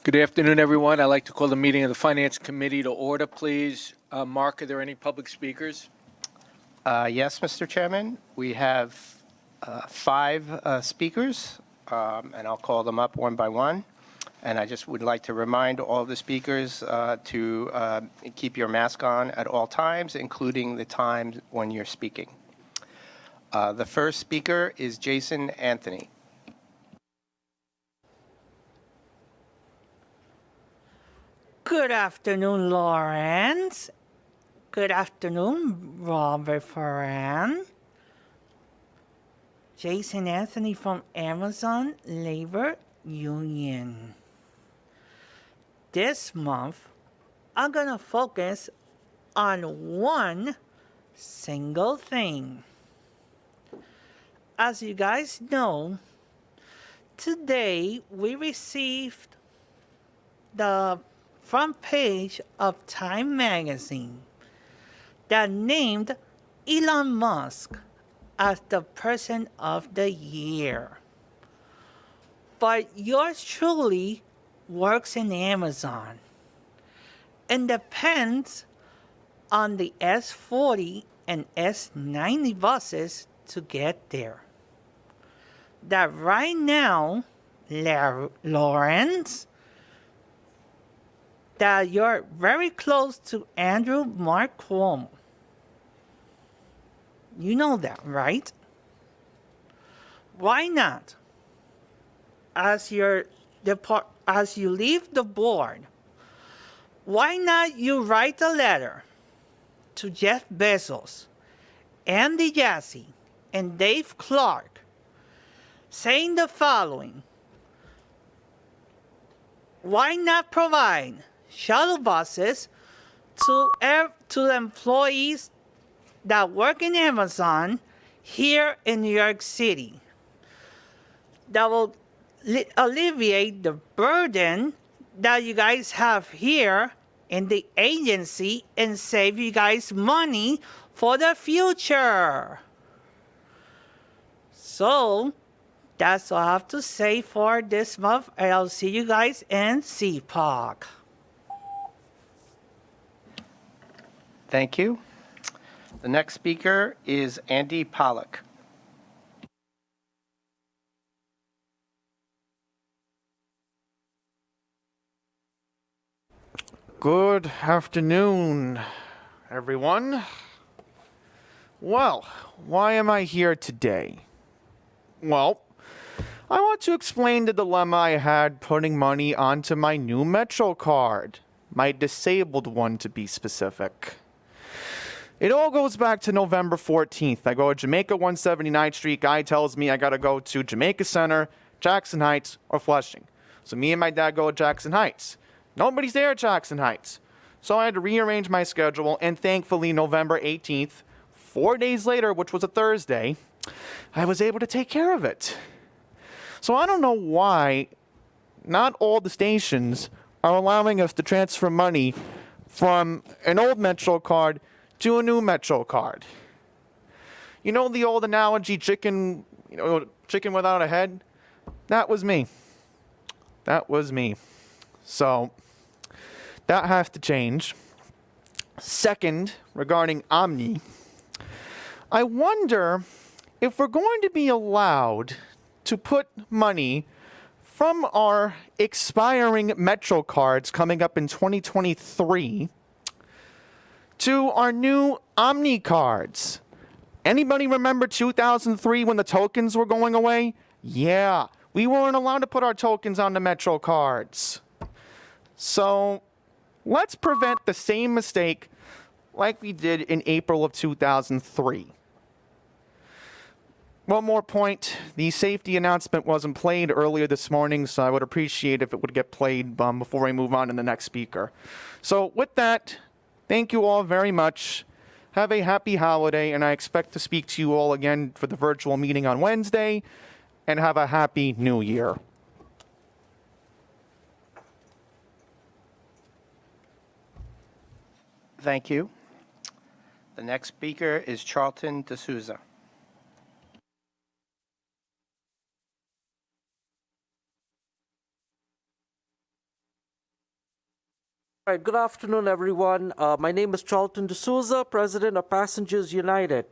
Good afternoon, everyone. I'd like to call the meeting of the Finance Committee to order, please. Mark, are there any public speakers? Yes, Mr. Chairman. We have five speakers, and I'll call them up one by one. And I just would like to remind all of the speakers to keep your mask on at all times, including the times when you're speaking. The first speaker is Jason Anthony. Good afternoon, Lawrence. Good afternoon, Robert Ferran. Jason Anthony from Amazon Labor Union. This month, I'm gonna focus on one single thing. As you guys know, today we received the front page of Time magazine that named Elon Musk as the person of the year. But yours truly works in Amazon and depends on the S40 and S90 buses to get there. That right now, Lawrence, that you're very close to Andrew Mark Cuomo. You know that, right? Why not? As you leave the board, why not you write a letter to Jeff Bezos, Andy Jassy, and Dave Clark saying the following? Why not provide shuttle buses to the employees that work in Amazon here in New York City? That will alleviate the burden that you guys have here in the agency and save you guys money for the future. So that's all I have to say for this month, and I'll see you guys in CPOC. Thank you. The next speaker is Andy Pollock. Good afternoon, everyone. Well, why am I here today? Well, I want to explain the dilemma I had putting money onto my new Metro card, my disabled one to be specific. It all goes back to November 14th. I go to Jamaica 179th Street. Guy tells me I gotta go to Jamaica Center, Jackson Heights, or Flushing. So me and my dad go to Jackson Heights. Nobody's there at Jackson Heights. So I had to rearrange my schedule, and thankfully November 18th, 4 days later, which was a Thursday, I was able to take care of it. So I don't know why not all the stations are allowing us to transfer money from an old Metro card to a new Metro card. You know the old analogy, chicken without a head? That was me. So that has to change. Second, regarding Omni, I wonder if we're going to be allowed to put money from our expiring Metro cards coming up in 2023 to our new Omni cards. Anybody remember 2003 when the tokens were going away? Yeah, we weren't allowed to put our tokens on the Metro cards. So let's prevent the same mistake like we did in April of 2003. One more point, the safety announcement wasn't played earlier this morning, so I would appreciate if it would get played before we move on to the next speaker. So with that, thank you all very much. Have a happy holiday, and I expect to speak to you all again for the virtual meeting on Wednesday, and have a happy new year. Thank you. The next speaker is Charlton D'Souza. All right, good afternoon, everyone. My name is Charlton D'Souza, President of Passengers United.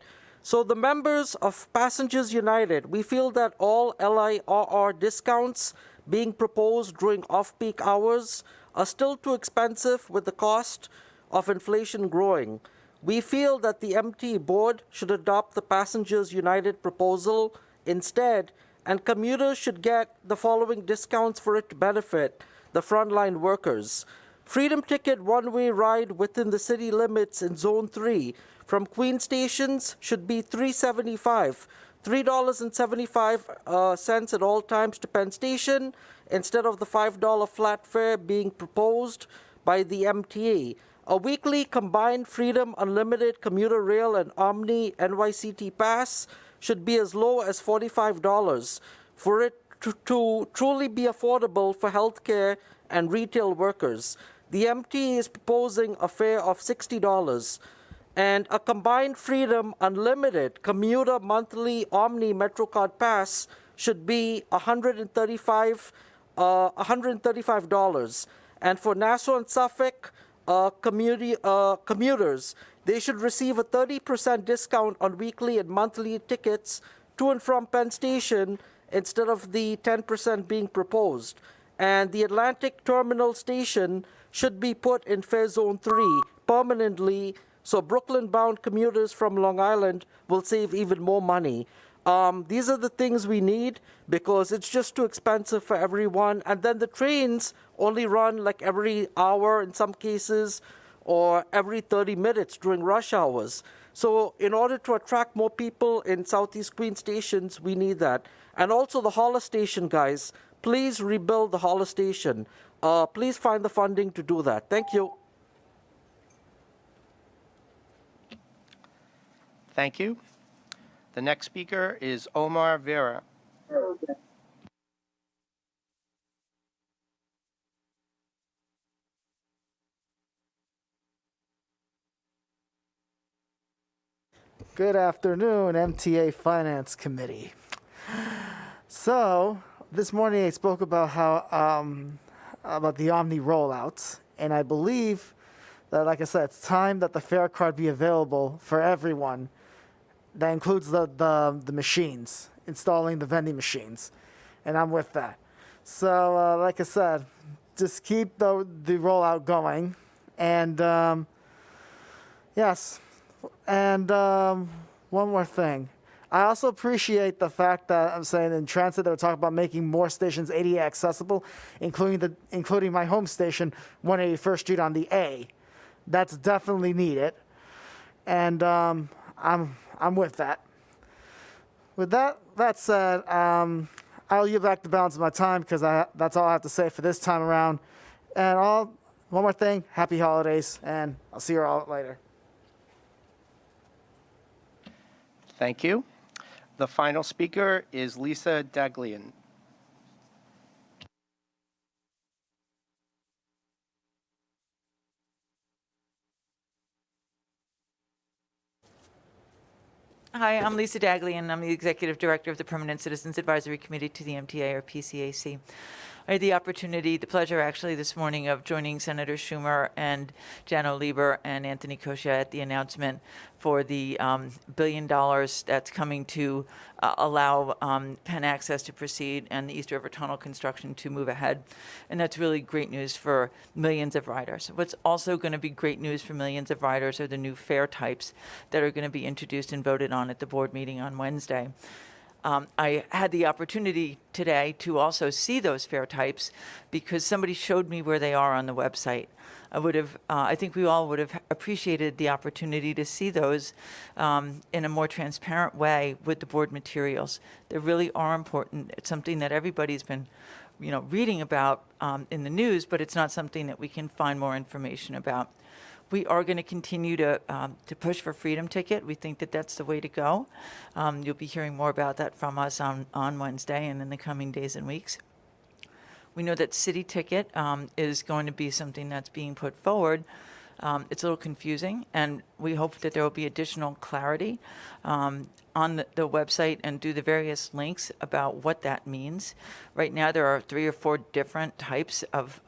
So the members of Passengers United, we feel that all LIRR discounts being proposed during off-peak hours are still too expensive with the cost of inflation growing. We feel that the MTA board should adopt the Passengers United proposal instead, and commuters should get the following discounts for it to benefit the frontline workers. Freedom ticket one-way ride within the city limits in Zone 3 from Queen stations should be $3.75, $3.75 at all times to Penn Station instead of the $5 flat fare being proposed by the MTA. A weekly combined Freedom Unlimited commuter rail and Omni NYCT pass should be as low as $45 for it to truly be affordable for healthcare and retail workers. The MTA is proposing a fare of $60, and a combined Freedom Unlimited commuter monthly Omni MetroCard pass should be $135. And for Nassau and Suffolk commuters, they should receive a 30% discount on weekly and monthly tickets to and from Penn Station instead of the 10% being proposed. And the Atlantic Terminal Station should be put in Fare Zone 3 permanently, so Brooklyn-bound commuters from Long Island will save even more money. These are the things we need because it's just too expensive for everyone. And then the trains only run like every hour in some cases or every 30 minutes during rush hours. So in order to attract more people in Southeast Queen stations, we need that. And also the Hollis Station, guys. Please rebuild the Hollis Station. Please find the funding to do that. Thank you. Thank you. The next speaker is Omar Vera. Good afternoon, MTA Finance Committee. So, this morning I spoke about about the Omni rollouts, and I believe that, like I said, it's time that the fare card be available for everyone. That includes the machines, installing the vending machines, and I'm with that. So, like I said, just keep the rollout going, and yes. And one more thing. I also appreciate the fact that I'm saying in transit they were talking about making more stations ADA accessible, including my home station, 181st Street on the A. That's definitely needed, and I'm with that. With that said, I'll yield back the balance of my time because that's all I have to say for this time around. And one more thing, happy holidays, and I'll see you all later. Thank you. The final speaker is Lisa Daglian. Hi, I'm Lisa Dagley, and I'm the Executive Director of the Permanent Citizens Advisory Committee to the MTA, or PCAC. I had the pleasure actually this morning of joining Senator Schumer and Janno Lieber and Anthony Kosha at the announcement for the $1 billion that's coming to allow Penn Access to proceed and the East River Tunnel construction to move ahead. And that's really great news for millions of riders. What's also going to be great news for millions of riders are the new fare types that are going to be introduced and voted on at the board meeting on Wednesday. I had the opportunity today to also see those fare types because somebody showed me where they are on the website. I think we all would have appreciated the opportunity to see those in a more transparent way with the board materials. They really are important. It's something that everybody's been, reading about in the news, but it's not something that we can find more information about. We are going to continue to push for Freedom Ticket. We think that that's the way to go. You'll be hearing more about that from us on Wednesday and in the coming days and weeks. We know that City Ticket is going to be something that's being put forward. It's a little confusing, and we hope that there will be additional clarity on the website and do the various links about what that means. Right now, there are 3 or 4 different types of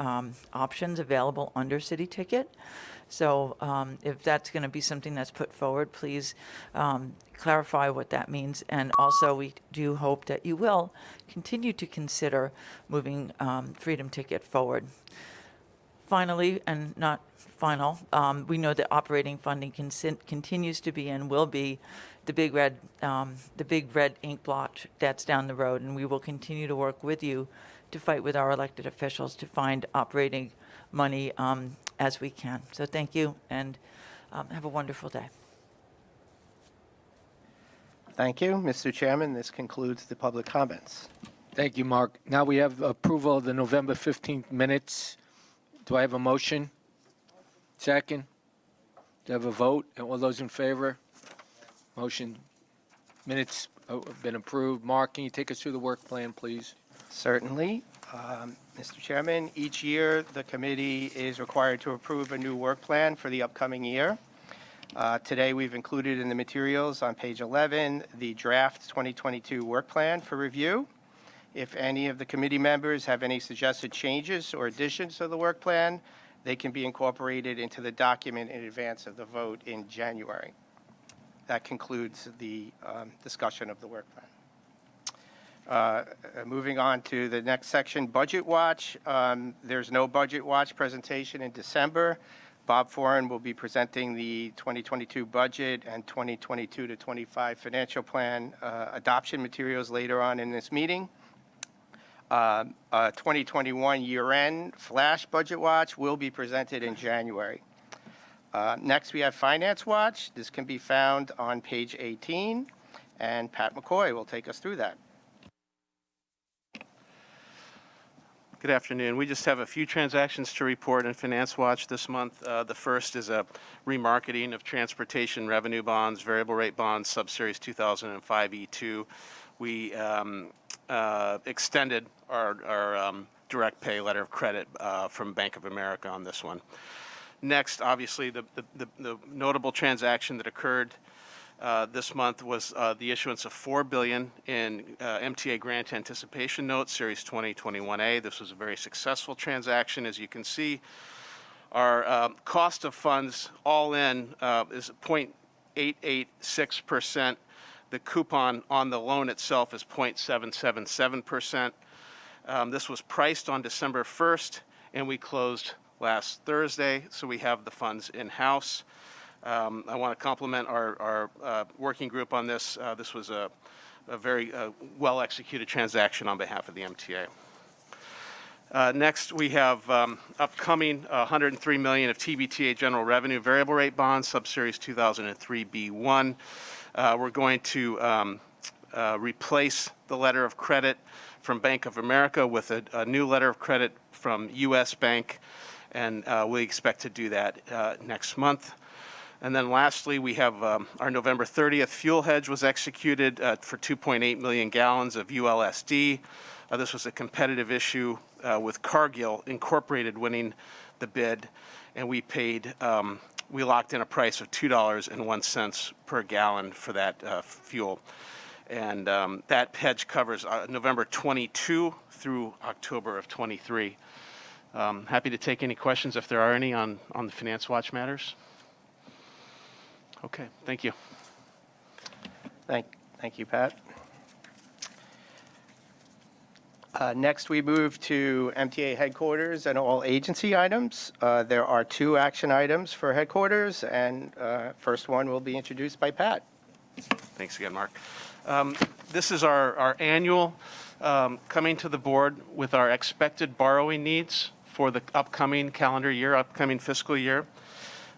options available under City Ticket. So if that's going to be something that's put forward, please clarify what that means. And also, we do hope that you will continue to consider moving Freedom Ticket forward. Finally, and not final, we know that operating funding continues to be and will be the big red ink blotch that's down the road, and we will continue to work with you to fight with our elected officials to find operating money as we can. So thank you, and have a wonderful day. Thank you, Mr. Chairman. This concludes the public comments. Thank you, Mark. Now we have approval of the November 15th minutes. Do I have a motion? Second? Do I have a vote? And all those in favor? Motion, minutes have been approved. Mark, can you take us through the work plan, please? Certainly. Mr. Chairman, each year, the committee is required to approve a new work plan for the upcoming year. Today, we've included in the materials on page 11 the draft 2022 work plan for review. If any of the committee members have any suggested changes or additions to the work plan, they can be incorporated into the document in advance of the vote in January. That concludes the discussion of the work plan. Moving on to the next section, Budget Watch. There's no Budget Watch presentation in December. Bob Foran will be presenting the 2022 budget and 2022 to 25 financial plan adoption materials later on in this meeting. 2021 year-end flash Budget Watch will be presented in January. Next, we have Finance Watch. This can be found on page 18, and Pat McCoy will take us through that. Good afternoon. We just have a few transactions to report in Finance Watch this month. The first is a remarketing of transportation revenue bonds, variable rate bonds, Subseries 2005 E2. We extended our direct pay letter of credit from Bank of America on this one. Next, obviously, the notable transaction that occurred this month was the issuance of $4 billion in MTA grant anticipation notes, Series 2021A. This was a very successful transaction. As you can see, our cost of funds all in is 0.886%. The coupon on the loan itself is 0.777%. This was priced on December 1st, and we closed last Thursday, so we have the funds in-house. I want to compliment our working group on this. This was a very well-executed transaction on behalf of the MTA. Next, we have upcoming $103 million of TBTA general revenue variable rate bonds, Subseries 2003 B1. We're going to replace the letter of credit from Bank of America with a new letter of credit from U.S. Bank, and we expect to do that next month. And then lastly, we have our November 30th fuel hedge was executed for 2.8 million gallons of ULSD. This was a competitive issue with Cargill Incorporated winning the bid, and we locked in a price of $2.01 per gallon for that fuel. And that hedge covers November 22 through October of 23. Happy to take any questions if there are any on the Finance Watch matters. Okay, thank you. Thank you, Pat. Next, we move to MTA headquarters and all agency items. There are 2 action items for headquarters, and first one will be introduced by Pat. Thanks again, Mark. This is our annual coming to the board with our expected borrowing needs for the upcoming calendar year, upcoming fiscal year.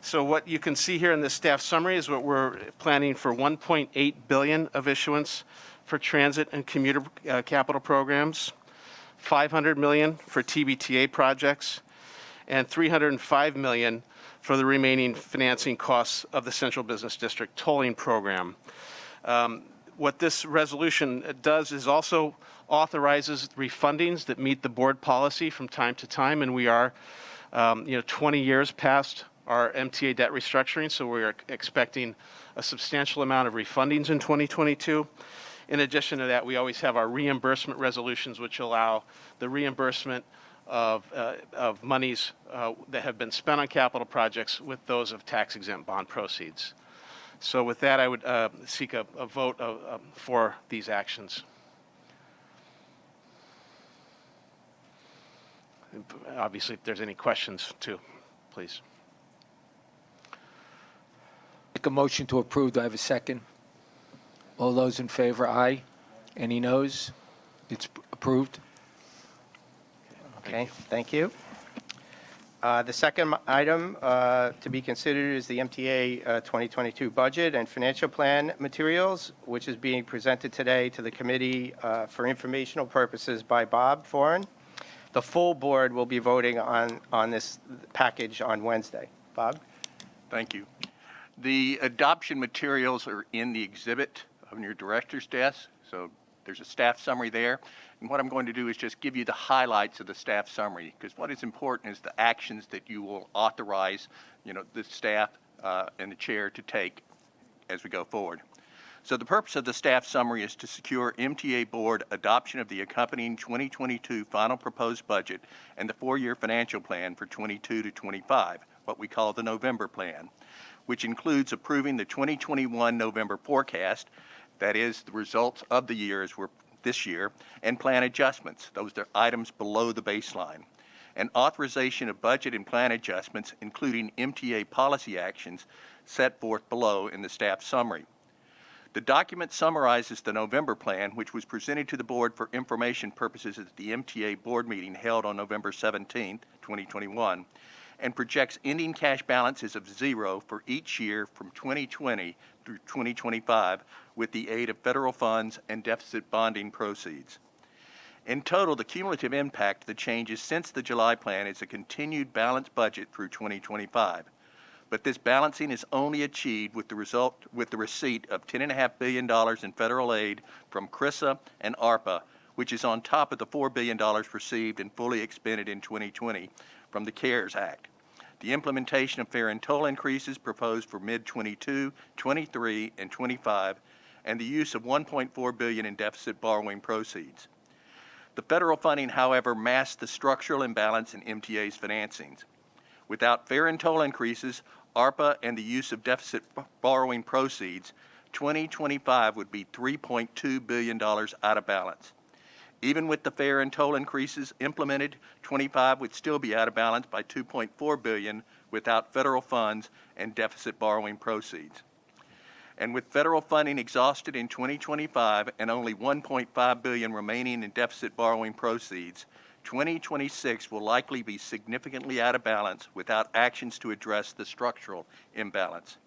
So what you can see here in this staff summary is what we're planning for $1.8 billion of issuance for transit and commuter capital programs, $500 million for TBTA projects, and $305 million for the remaining financing costs of the Central Business District tolling program. What this resolution does is also authorizes refundings that meet the board policy from time to time, and we are 20 years past our MTA debt restructuring, so we are expecting a substantial amount of refundings in 2022. In addition to that, we always have our reimbursement resolutions, which allow the reimbursement of monies that have been spent on capital projects with those of tax-exempt bond proceeds. So with that, I would seek a vote for these actions. Obviously, if there's any questions, too, please. Make a motion to approve. Do I have a second? All those in favor, aye. Any noes? It's approved. Okay, thank you. The second item to be considered is the MTA 2022 budget and financial plan materials, which is being presented today to the committee for informational purposes by Bob Foran. The full board will be voting on this package on Wednesday. Bob? Thank you. The adoption materials are in the exhibit on your director's desk, so there's a staff summary there. And what I'm going to do is just give you the highlights of the staff summary, because what is important is the actions that you will authorize, the staff and the chair to take as we go forward. So the purpose of the staff summary is to secure MTA board adoption of the accompanying 2022 final proposed budget and the 4-year financial plan for 22 to 25, what we call the November plan, which includes approving the 2021 November forecast, that is the results of the year as we're this year, and plan adjustments. Those are items below the baseline. And authorization of budget and plan adjustments, including MTA policy actions set forth below in the staff summary. The document summarizes the November plan, which was presented to the board for information purposes at the MTA board meeting held on November 17, 2021, and projects ending cash balances of zero for each year from 2020 through 2025 with the aid of federal funds and deficit bonding proceeds. In total, the cumulative impact of the changes since the July plan is a continued balanced budget through 2025. But this balancing is only achieved with the receipt of $10.5 billion in federal aid from CRISA and ARPA, which is on top of the $4 billion received and fully expended in 2020 from the CARES Act. The implementation of fare and toll increases proposed for mid-22, 23, and 25, and the use of $1.4 billion in deficit borrowing proceeds. The federal funding, however, masks the structural imbalance in MTA's financings. Without fare and toll increases, ARPA, and the use of deficit borrowing proceeds, 2025 would be $3.2 billion out of balance. Even with the fare and toll increases implemented, 25 would still be out of balance by $2.4 billion without federal funds and deficit borrowing proceeds. And with federal funding exhausted in 2025 and only $1.5 billion remaining in deficit borrowing proceeds, 2026 will likely be significantly out of balance without actions to address the structural imbalance.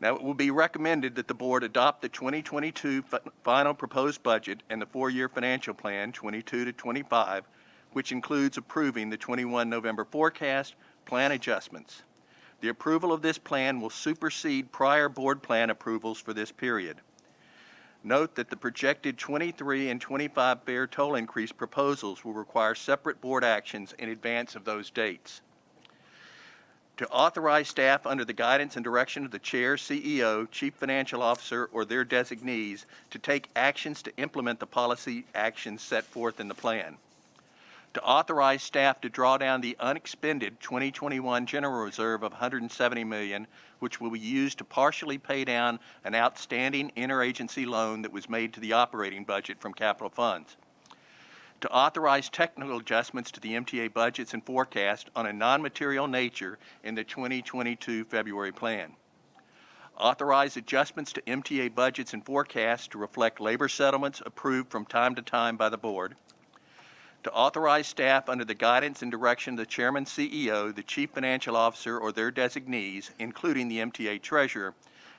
Now, it will be recommended that the board adopt the 2022 final proposed budget and the 4-year financial plan, 22 to 25, which includes approving the 21 November forecast plan adjustments. The approval of this plan will supersede prior board plan approvals for this period. Note that the projected 23 and 25 fare toll increase proposals will require separate board actions in advance of those dates. To authorize staff under the guidance and direction of the chair, CEO, chief financial officer, or their designees to take actions to implement the policy actions set forth in the plan. To authorize staff to draw down the unexpended 2021 general reserve of $170 million, which will be used to partially pay down an outstanding interagency loan that was made to the operating budget from capital funds. To authorize technical adjustments to the MTA budgets and forecast on a non-material nature in the 2022 February plan. Authorize adjustments to MTA budgets and forecasts to reflect labor settlements approved from time to time by the board. To authorize staff under the guidance and direction of the chairman, CEO, the chief financial officer, or their designees, including the MTA treasurer,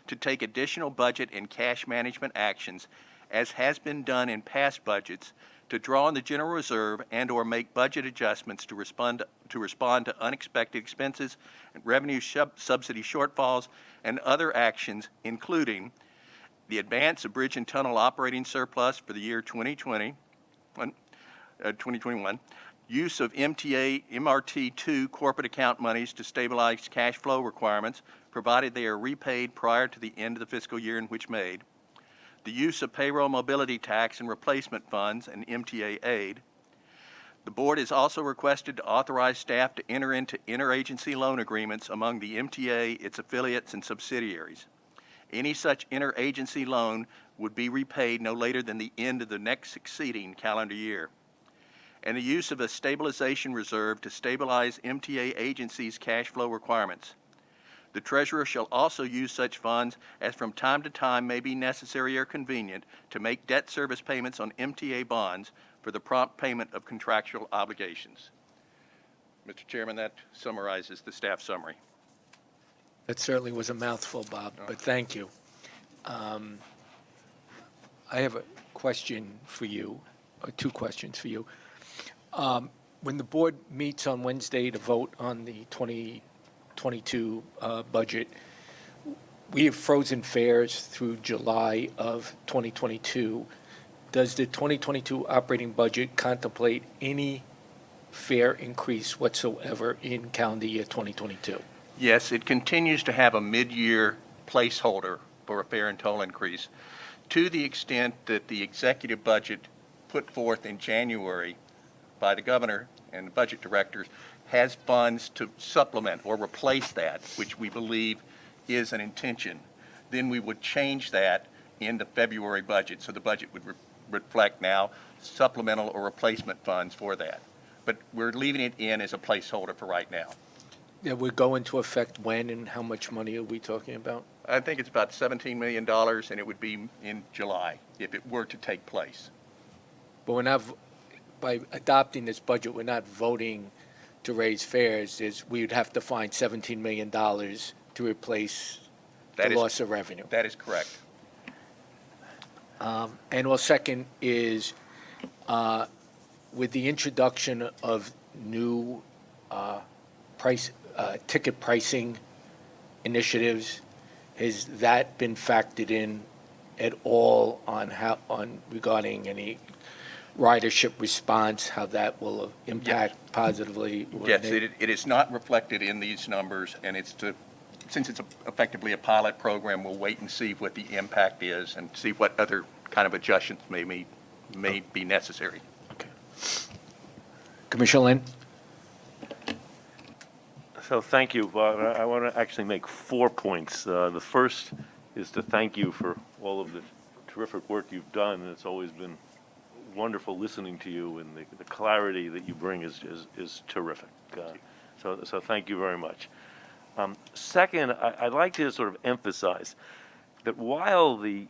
to take additional budget and cash management actions, as has been done in past budgets, to draw on the general reserve and or make budget adjustments to respond to unexpected expenses, revenue subsidy shortfalls, and other actions, including the advance of bridge and tunnel operating surplus for the year 2020, 2021, use of MTA MRT2 corporate account monies to stabilize cash flow requirements, provided they are repaid prior to the end of the fiscal year in which made, the use of payroll mobility tax and replacement funds and MTA aid. The board is also requested to authorize staff to enter into interagency loan agreements among the MTA, its affiliates, and subsidiaries. Any such interagency loan would be repaid no later than the end of the next succeeding calendar year. And the use of a stabilization reserve to stabilize MTA agencies' cash flow requirements. The treasurer shall also use such funds as from time to time may be necessary or convenient to make debt service payments on MTA bonds for the prompt payment of contractual obligations. Mr. Chairman, that summarizes the staff summary. That certainly was a mouthful, Bob, but thank you. I have a question for you, or two questions for you. When the board meets on Wednesday to vote on the 2022 budget, we have frozen fares through July of 2022. Does the 2022 operating budget contemplate any fare increase whatsoever in calendar year 2022? Yes, it continues to have a mid-year placeholder for a fare and toll increase to the extent that the executive budget put forth in January by the governor and the budget directors has funds to supplement or replace that, which we believe is an intention. Then we would change that in the February budget, so the budget would reflect now supplemental or replacement funds for that. But we're leaving it in as a placeholder for right now. That would go into effect when, and how much money are we talking about? I think it's about $17 million, and it would be in July if it were to take place. But we're not, by adopting this budget, we're not voting to raise fares. We would have to find $17 million to replace the loss of revenue. That is correct. And well, second is, with the introduction of new ticket pricing initiatives, has that been factored in at all on regarding any ridership response, how that will impact positively? Yes, it is not reflected in these numbers, and since it's effectively a pilot program, we'll wait and see what the impact is and see what other kind of adjustments may be necessary. Okay. Commissioner Lynn? So thank you. I want to actually make 4 points. The first is to thank you for all of the terrific work you've done. It's always been wonderful listening to you, and the clarity that you bring is terrific. So thank you very much. Second, I'd like to sort of emphasize that while the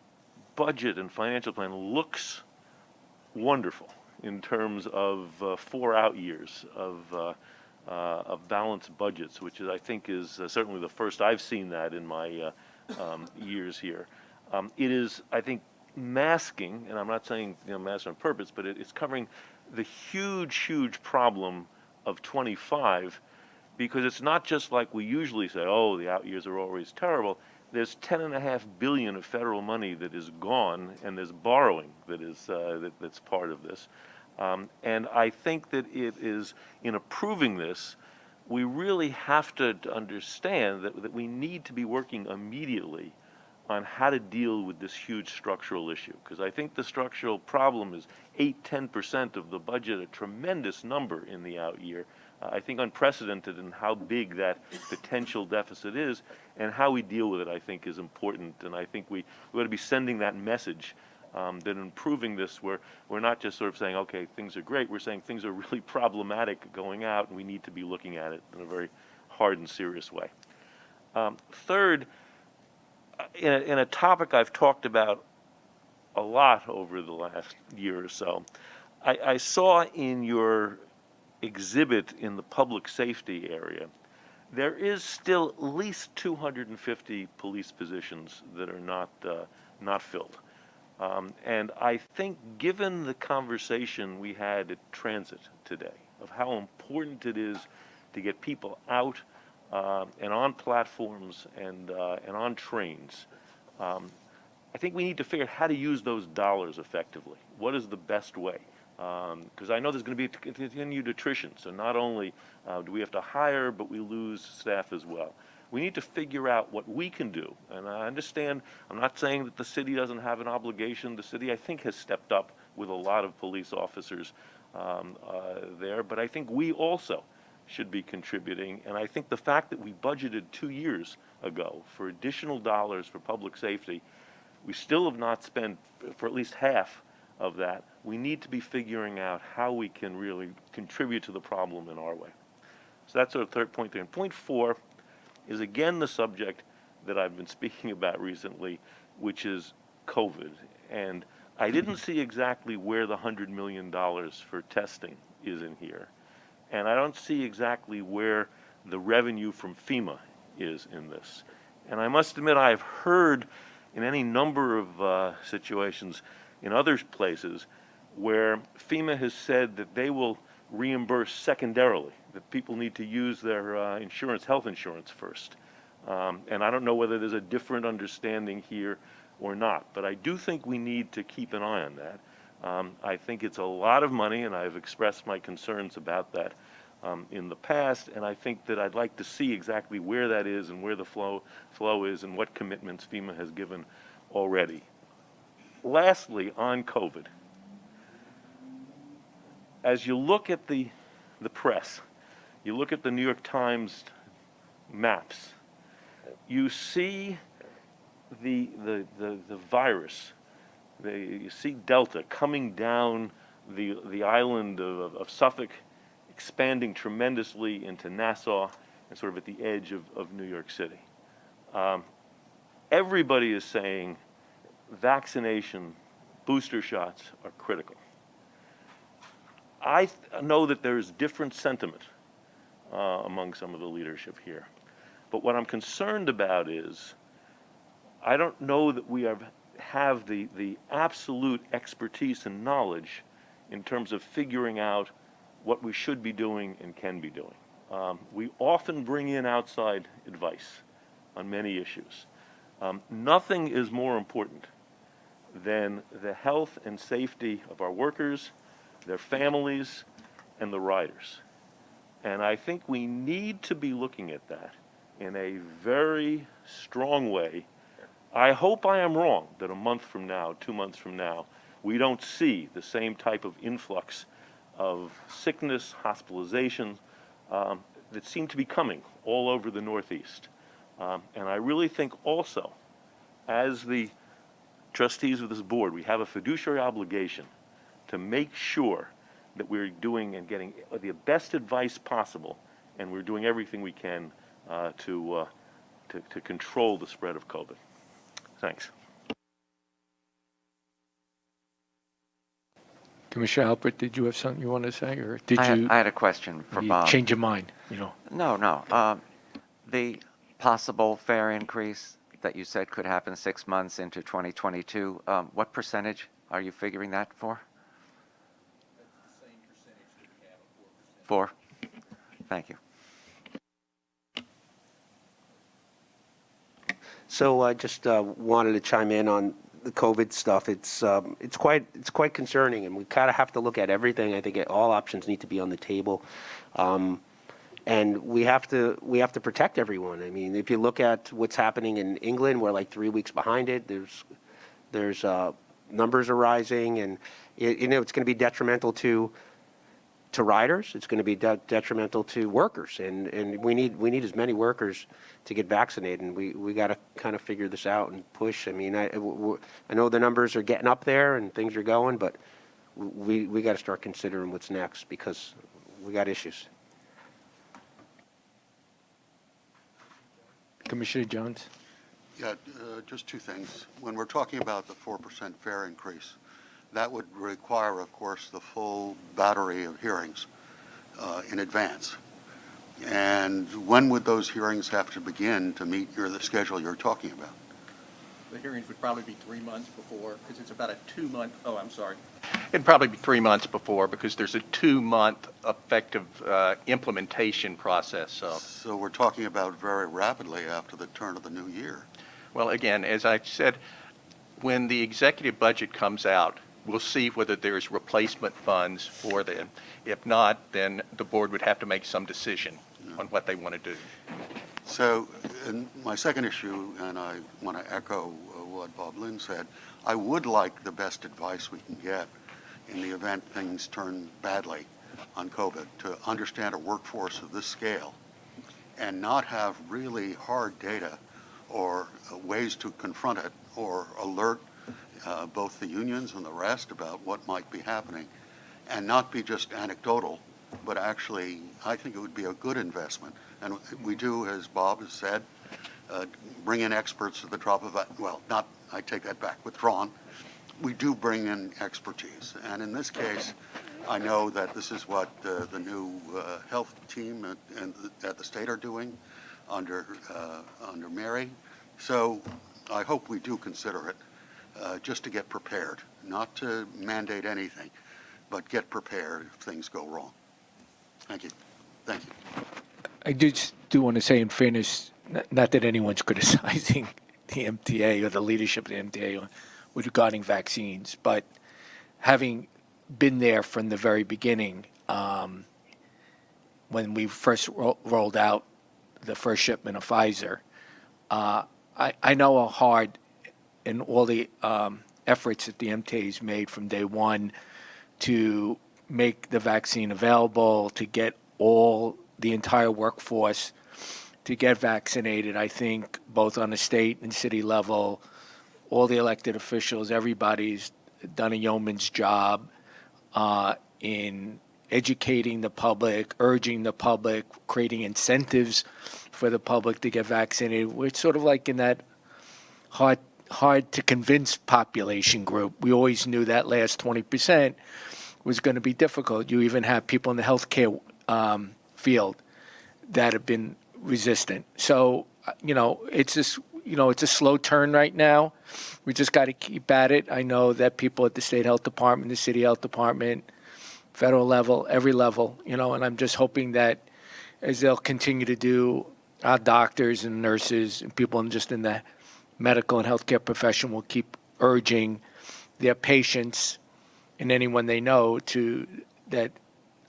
budget and financial plan looks wonderful in terms of 4 out years of balanced budgets, which I think is certainly the first I've seen that in my years here. It is, I think, masking, and I'm not saying mask on purpose, but it's covering the huge problem of 25, because it's not just like we usually say, oh, the out years are always terrible. There's $10.5 billion of federal money that is gone, and there's borrowing that is that's part of this. And I think that it is, in approving this, we really have to understand that we need to be working immediately on how to deal with this huge structural issue. Because I think the structural problem is 8-10% of the budget, a tremendous number in the out year. I think unprecedented in how big that potential deficit is, and how we deal with it, I think, is important. And I think we ought to be sending that message that in improving this, we're not just sort of saying, okay, things are great. We're saying things are really problematic going out, and we need to be looking at it in a very hard and serious way. Third, in a topic I've talked about a lot over the last year or so, I saw in your exhibit in the public safety area, there is still at least 250 police positions that are not filled. And I think, given the conversation we had at Transit today of how important it is to get people out and on platforms and on trains, I think we need to figure out how to use those dollars effectively. What is the best way? Because I know there's going to be continued attrition. So not only do we have to hire, but we lose staff as well. We need to figure out what we can do. And I understand, I'm not saying that the city doesn't have an obligation. The city, I think, has stepped up with a lot of police officers there. But I think we also should be contributing. And I think the fact that we budgeted 2 years ago for additional dollars for public safety, we still have not spent for at least half of that. We need to be figuring out how we can really contribute to the problem in our way. So that's our third point there. And point 4 is again the subject that I've been speaking about recently, which is COVID. And I didn't see exactly where the $100 million for testing is in here. And I don't see exactly where the revenue from FEMA is in this. And I must admit, I've heard in any number of situations in other places where FEMA has said that they will reimburse secondarily, that people need to use their health insurance first. And I don't know whether there's a different understanding here or not, but I do think we need to keep an eye on that. I think it's a lot of money, and I've expressed my concerns about that in the past, and I think that I'd like to see exactly where that is and where the flow is and what commitments FEMA has given already. Lastly, on COVID, as you look at the press, you look at the New York Times maps, you see the virus, you see Delta coming down the island of Suffolk, expanding tremendously into Nassau and sort of at the edge of New York City. Everybody is saying vaccination, booster shots are critical. I know that there is different sentiment among some of the leadership here. But what I'm concerned about is I don't know that we have the absolute expertise and knowledge in terms of figuring out what we should be doing and can be doing. We often bring in outside advice on many issues. Nothing is more important than the health and safety of our workers, their families, and the riders. And I think we need to be looking at that in a very strong way. I hope I am wrong that a month from now, 2 months from now, we don't see the same type of influx of sickness, hospitalization that seem to be coming all over the Northeast. And I really think also, as the trustees of this board, we have a fiduciary obligation to make sure that we're doing and getting the best advice possible, and we're doing everything we can to control the spread of COVID. Thanks. Commissioner Alpert, did you have something you wanted to say, or did I you had a question for Bob. change your mind? No. The possible fare increase that you said could happen 6 months into 2022, what percentage are you figuring that for? That's the same percentage that we have, 4? Thank you. So I just wanted to chime in on the COVID stuff. It's quite concerning, and we kind of have to look at everything. I think all options need to be on the table, and we have to protect everyone. I mean, if you look at what's happening in England, we're like 3 weeks behind it. There's numbers are rising, and it's going to be detrimental to riders. It's going to be detrimental to workers, and we need as many workers to get vaccinated, and we got to kind of figure this out and push. I mean, I know the numbers are getting up there and things are going, but we got to start considering what's next because we got issues. Commissioner Jones? Yeah, just two things. When we're talking about the 4% fare increase, that would require, of course, the full battery of hearings in advance. And when would those hearings have to begin to meet the schedule you're talking about? The hearings would probably be 3 months before, because it's about a 2-month, It'd probably be 3 months before, because there's a 2-month effective implementation process. So we're talking about very rapidly after the turn of the new year. Well, again, as I said, when the executive budget comes out we'll see whether there's replacement funds for them. If not, then the board would have to make some decision on what they want to do. So, and my second issue, and I want to echo what Bob Lynn said, I would like the best advice we can get in the event things turn badly on COVID, to understand a workforce of this scale and not have really hard data or ways to confront it or alert both the unions and the rest about what might be happening, and not be just anecdotal, but actually, I think it would be a good investment. And we do, as Bob has said, bring in experts at the drop of a, well, not, I take that back, withdrawn. We do bring in expertise. And in this case, I know that this is what the new health team at the state are doing under Mary. So I hope we do consider it, just to get prepared, not to mandate anything, but get prepared if things go wrong. Thank you. Thank you. I just do want to say in fairness, not that anyone's criticizing the MTA or the leadership of the MTA regarding vaccines, but having been there from the very beginning, when we first rolled out the first shipment of Pfizer, I know how hard and all the efforts that the MTA has made from day one to make the vaccine available, to get the entire workforce to get vaccinated. I think both on the state and city level, all the elected officials, everybody's done a yeoman's job in educating the public, urging the public, creating incentives for the public to get vaccinated. We're sort of like in that hard to convince population group. We always knew that last 20% was going to be difficult. You even have people in the healthcare field that have been resistant. So, it's just, it's a slow turn right now. We just got to keep at it. I know that people at the state health department, the city health department, federal level, every level, and I'm just hoping that as they'll continue to do, our doctors and nurses and people just in the medical and healthcare profession will keep urging their patients and anyone they know that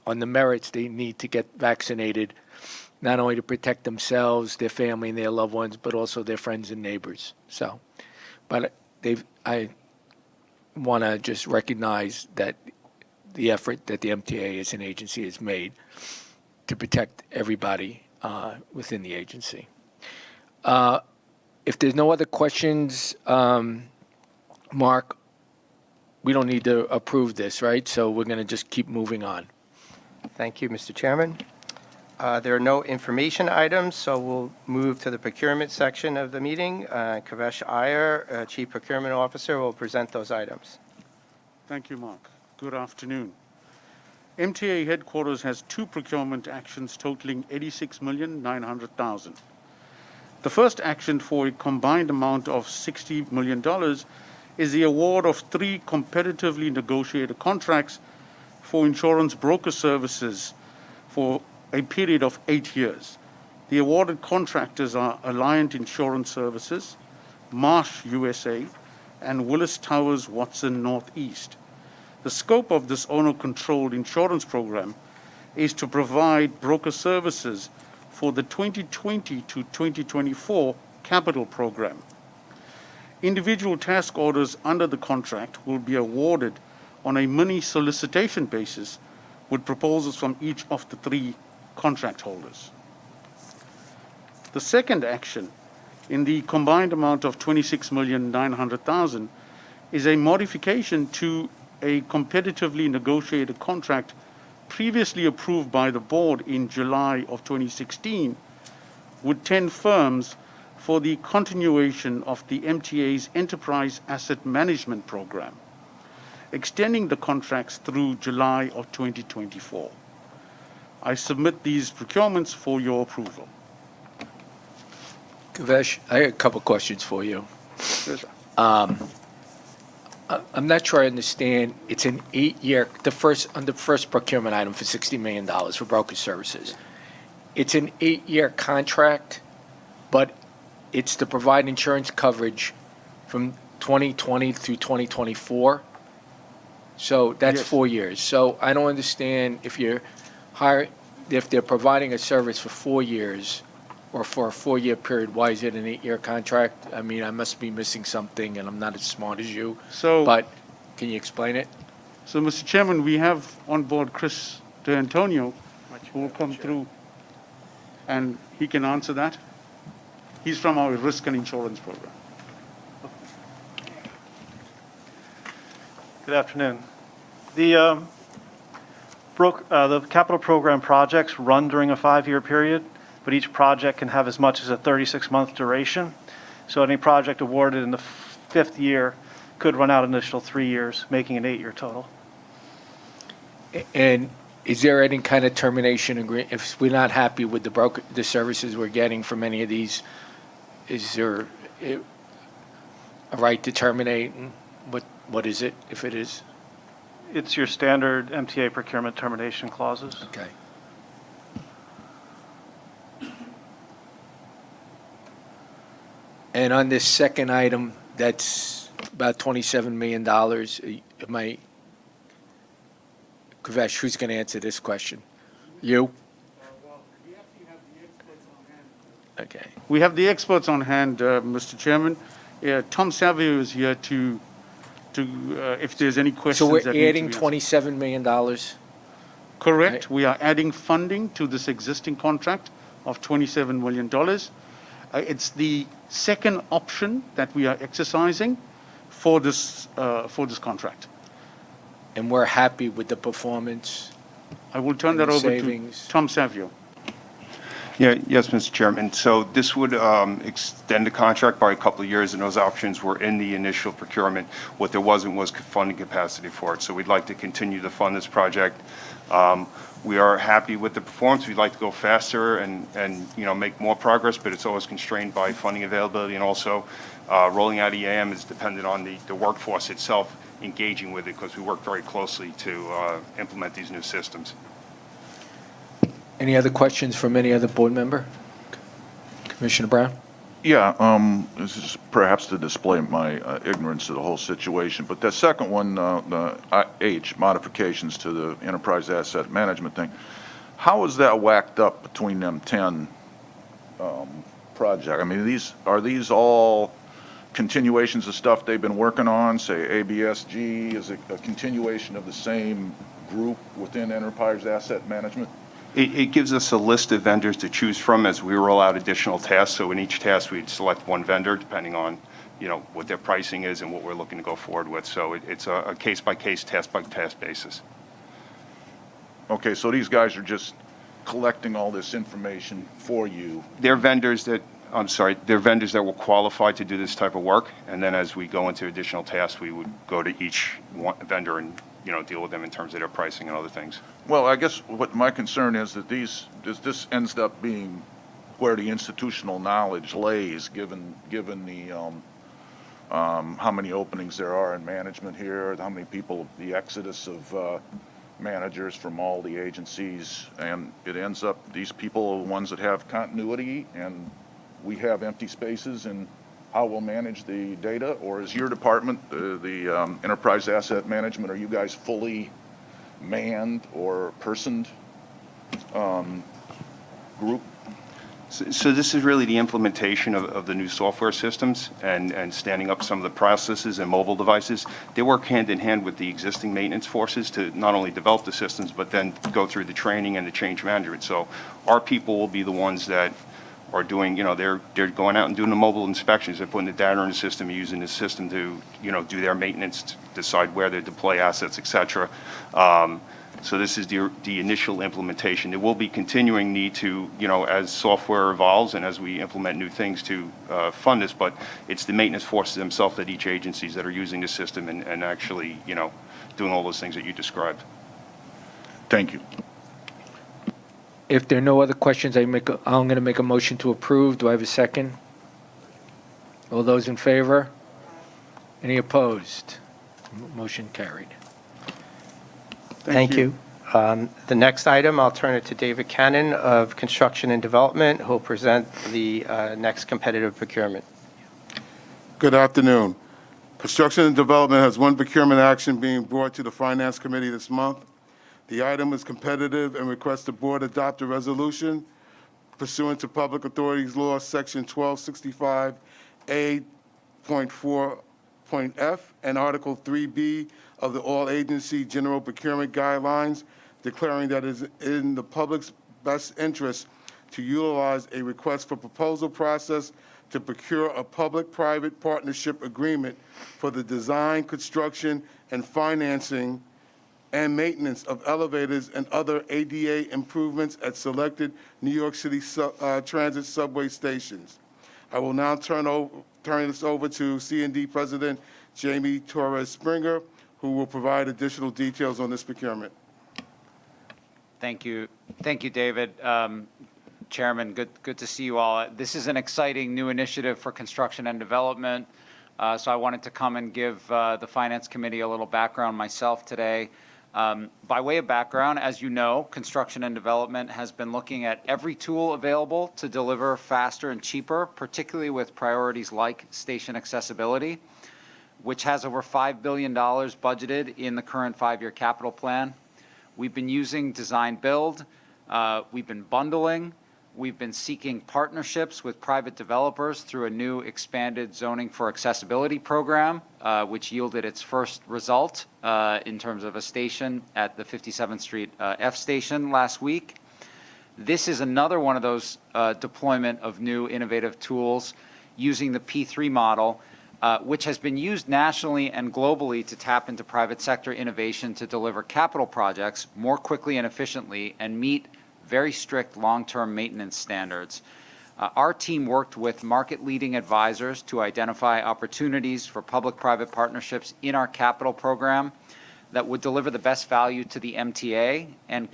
on the merits they need to get vaccinated, not only to protect themselves, their family, and their loved ones, but also their friends and neighbors. So, but I want to just recognize that the effort that the MTA as an agency has made to protect everybody within the agency. If there's no other questions, Mark, we don't need to approve this, right? So we're going to just keep moving on. Thank you, Mr. Chairman. There are no information items, so we'll move to the procurement section of the meeting. Kavesh Iyer, Chief Procurement Officer, will present those items. Thank you, Mark. Good afternoon. MTA headquarters has two procurement actions totaling $86,900,000. The first action, for a combined amount of $60 million, is the award of 3 competitively negotiated contracts for insurance broker services for a period of 8 years. The awarded contractors are Alliant Insurance Services, Marsh USA, and Willis Towers Watson Northeast. The scope of this owner-controlled insurance program is to provide broker services for the 2020 to 2024 capital program. Individual task orders under the contract will be awarded on a mini solicitation basis with proposals from each of the 3 contract holders. The second action, in the combined amount of $26,900,000, is a modification to a competitively negotiated contract previously approved by the board in July of 2016 with 10 firms for the continuation of the MTA's Enterprise Asset Management Program, extending the contracts through July of 2024. I submit these procurements for your approval. Kavesh, I have a couple questions for you. Yes, sir. I'm not sure I understand. It's an 8-year, the first procurement item for $60 million for broker services. It's an 8-year contract, but it's to provide insurance coverage from 2020 through 2024. So that's Yes. 4 years. So I don't understand if if they're providing a service for 4 years or for a 4-year period, why is it an 8-year contract? I mean, I must be missing something and I'm not as smart as you. So, But can you explain it? so Mr. Chairman, we have on board Chris D'Antonio, who will come through, and he can answer that. He's from our risk and insurance program. Good afternoon. The capital program projects run during a 5-year period, but each project can have as much as a 36-month duration. So any project awarded in the 5th year could run out an initial 3 years, making an 8-year total. And is there any kind of termination agreement? If we're not happy with the services we're getting from any of these, is there a right to terminate? And what is it, if it is? It's your standard MTA procurement termination clauses. Okay. And on this second item, that's about $27 million. Kavesh, who's going to answer this question? You? Okay. We have the experts on hand, Mr. Chairman. Tom Savio is here to if there's any questions. So we're that need to adding be answered. $27 million? Correct. Right. We are adding funding to this existing contract of $27 million. It's the second option that we are exercising for this contract. And we're happy with the performance? I will turn And that the over savings. to Tom Savio. Yes, Mr. Chairman. So this would extend the contract by a couple of years, and those options were in the initial procurement. What there wasn't was funding capacity for it. So we'd like to continue to fund this project. We are happy with the performance. We'd like to go faster and make more progress, but it's always constrained by funding availability, and also rolling out EAM is dependent on the workforce itself engaging with it, because we work very closely to implement these new systems. Any other questions from any other board member? Commissioner Brown? Yeah, this is perhaps to display my ignorance of the whole situation, but that second one, the H, modifications to the enterprise asset management thing, how is that whacked up between them 10 projects? I mean, are these all continuations of stuff they've been working on, say ABSG? Is it a continuation of the same group within enterprise asset management? It gives us a list of vendors to choose from as we roll out additional tasks. So in each task, we'd select one vendor depending on, what their pricing is and what we're looking to go forward with. So it's a case-by-case, task-by-task basis. Okay, so these guys are just collecting all this information for you. They're vendors that will qualify to do this type of work. And then as we go into additional tasks, we would go to each vendor and deal with them in terms of their pricing and other things. Well, I guess what my concern is that this ends up being where the institutional knowledge lays, given the how many openings there are in management here, how many people, the exodus of managers from all the agencies, and it ends up these people are the ones that have continuity, and we have empty spaces, and how we'll manage the data? Or is your department, the enterprise asset management, are you guys fully manned or personed group? So this is really the implementation of the new software systems and standing up some of the processes and mobile devices. They work hand in hand with the existing maintenance forces to not only develop the systems, but then go through the training and the change management. So our people will be the ones that are doing, they're going out and doing the mobile inspections. They're putting the data in the system, using the system to, do their maintenance, decide where they deploy assets, et cetera. So this is the initial implementation. There will be continuing need to, as software evolves and as we implement new things to fund this, but it's the maintenance forces themselves at each agencies that are using the system and actually, doing all those things that you described. Thank you. If there are no other questions, I'm going to make a motion to approve. Do I have a second? All those in favor? Any opposed? Motion carried. Thank you. The next item, I'll turn it to David Cannon of Construction and Development, who will present the next competitive procurement. Good afternoon. Construction and Development has one procurement action being brought to the Finance Committee this month. The item is competitive and requests the board adopt a resolution pursuant to Public Authorities Law, Section 1265A.4.F and Article 3B of the All Agency General Procurement Guidelines, declaring that it is in the public's best interest to utilize a request for proposal process to procure a public-private partnership agreement for the design, construction, and financing and maintenance of elevators and other ADA improvements at selected New York City transit subway stations. I will now turn this over to C&D President Jamie Torres Springer, who will provide additional details on this procurement. Thank you, David. Chairman, good to see you all. This is an exciting new initiative for construction and development. So I wanted to come and give the Finance Committee a little background myself today. By way of background, as you know, construction and development has been looking at every tool available to deliver faster and cheaper, particularly with priorities like station accessibility, which has over $5 billion budgeted in the current 5-year capital plan. We've been using design build, we've been bundling, we've been seeking partnerships with private developers through a new expanded zoning for accessibility program, which yielded its first result in terms of a station at the 57th Street F station last week. This is another one of those deployment of new innovative tools using the P3 model, which has been used nationally and globally to tap into private sector innovation to deliver capital projects more quickly and efficiently and meet very strict long-term maintenance standards. Our team worked with market-leading advisors to identify opportunities for public-private partnerships in our capital program that would deliver the best value to the MTA and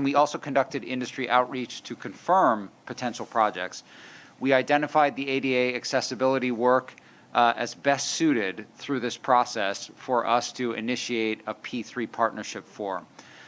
we also conducted industry outreach to confirm potential projects. We identified the ADA accessibility work as best suited through this process for us to initiate a P3 partnership for.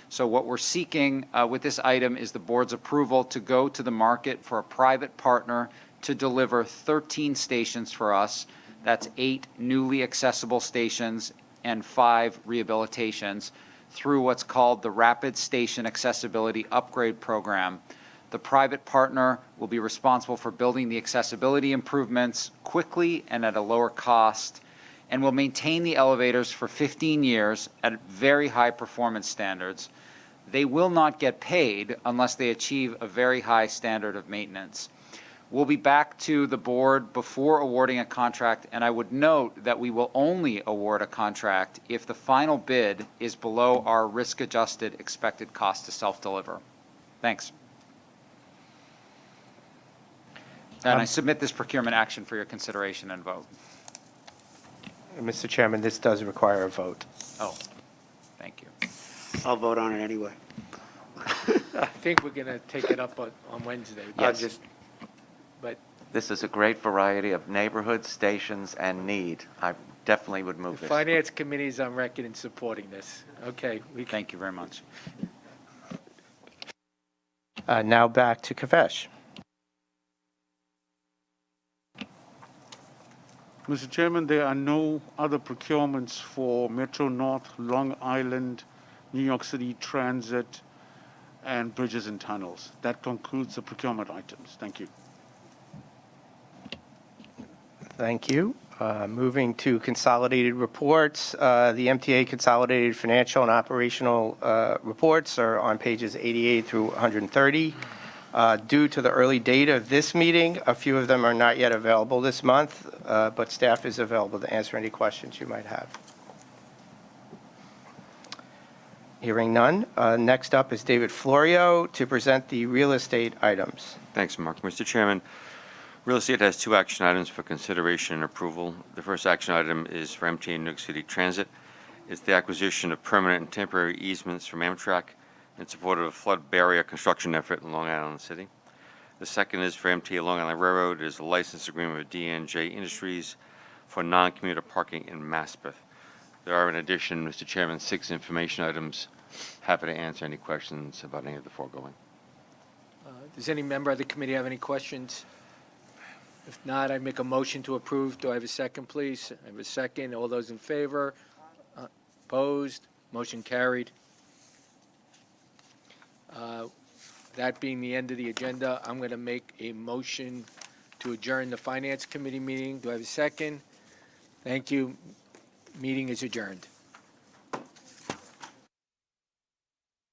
So what we're seeking with this item is the board's approval to go to the market for a private partner to deliver 13 stations for us. That's 8 newly accessible stations and 5 rehabilitations through what's called the Rapid Station Accessibility Upgrade Program. The private partner will be responsible for building the accessibility improvements quickly and at a lower cost, and will maintain the elevators for 15 years at very high performance standards. They will not get paid unless they achieve a very high standard of maintenance. We'll be back to the board before awarding a contract, and I would note that we will only award a contract if the final bid is below our risk-adjusted expected cost to self-deliver. Thanks. And I submit this procurement action for your consideration and vote. Mr. Chairman, this does require a vote. Oh, thank you. I'll vote on it anyway. I think we're going to take it up on Wednesday. Yes. But This is a great variety of neighborhoods, stations, and need. I definitely would move the this. Finance Committee is on record in supporting this. Okay. Thank you very much. Now back to Kavesh. Mr. Chairman, there are no other procurements for Metro North, Long Island, New York City Transit, and bridges and tunnels. That concludes the procurement items. Thank you. Thank you. Moving to consolidated reports, the MTA consolidated financial and operational reports are on pages 88 through 130. Due to the early date of this meeting, a few of them are not yet available this month, but staff is available to answer any questions you might have. Hearing none, next up is David Florio to present the real estate items. Thanks, Mark. Mr. Chairman, real estate has 2 action items for consideration and approval. The first action item is for MTA New York City Transit. It's the acquisition of permanent and temporary easements from Amtrak in support of a flood barrier construction effort in Long Island City. The second is for MTA Long Island Railroad. It is a license agreement with D&J Industries for non-commuter parking in Maspeth. There are, in addition, Mr. Chairman, 6 information items. Happy to answer any questions about any of the foregoing. Does any member of the committee have any questions? If not, I make a motion to approve. Do I have a second, please? I have a second. All those in favor? Opposed? Motion carried. That being the end of the agenda, I'm going to make a motion to adjourn the Finance Committee meeting. Do I have a second? Thank you. Meeting is adjourned.